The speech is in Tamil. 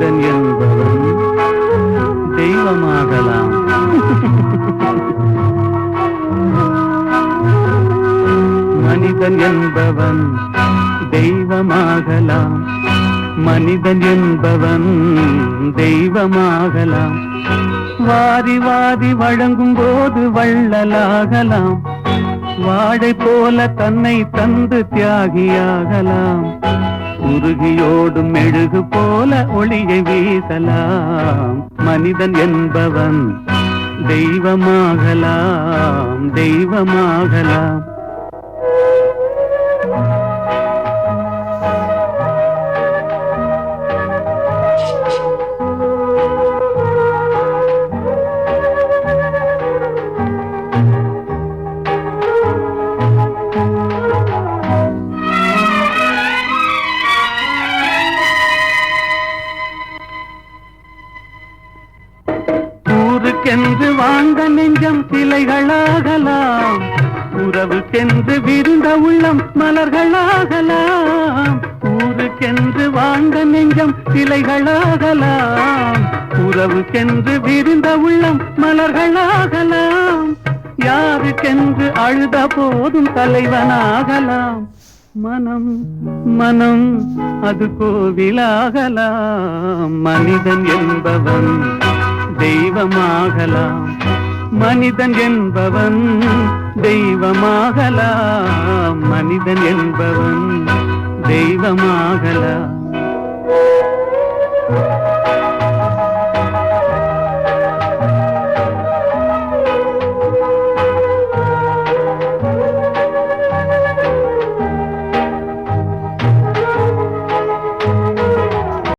மனிதன் என்பவன் தெய்வமாகலாம். மனிதன் என்பவன் தெய்வமாகலாம். மனிதன் என்பவன் தெய்வமாகலாம். வாரி வாரி வழங்கும் போது வள்ளலாகலாம். வாழை போல தன்னை தந்து தியாகியாகலாம். உருகியோடும் மெழுகு போல ஒளியை வீசலாம். மனிதன் என்பவன் தெய்வமாகலாம், தெய்வமாகலாம். ஊருக்கென்று வாழ்ந்த நெஞ்சம் சிலைகளாகலாம். உறவுக்கென்று விருந்த உள்ளம் மலர்களாகலாம். ஊருக்கென்று வாழ்ந்த நெஞ்சம் சிலைகளாகலாம். உறவுக்கென்று விருந்த உள்ளம் மலர்களாகலாம். யாருக்கென்று அழுத போதும் தலைவனாகலாம். மனம் மனம் அது கோவிலாகலாம். மனிதன் என்பவன் தெய்வமாகலாம். மனிதன் என்பவன் தெய்வமாகலாம். மனிதன் என்பவன் தெய்வமாகலாம்.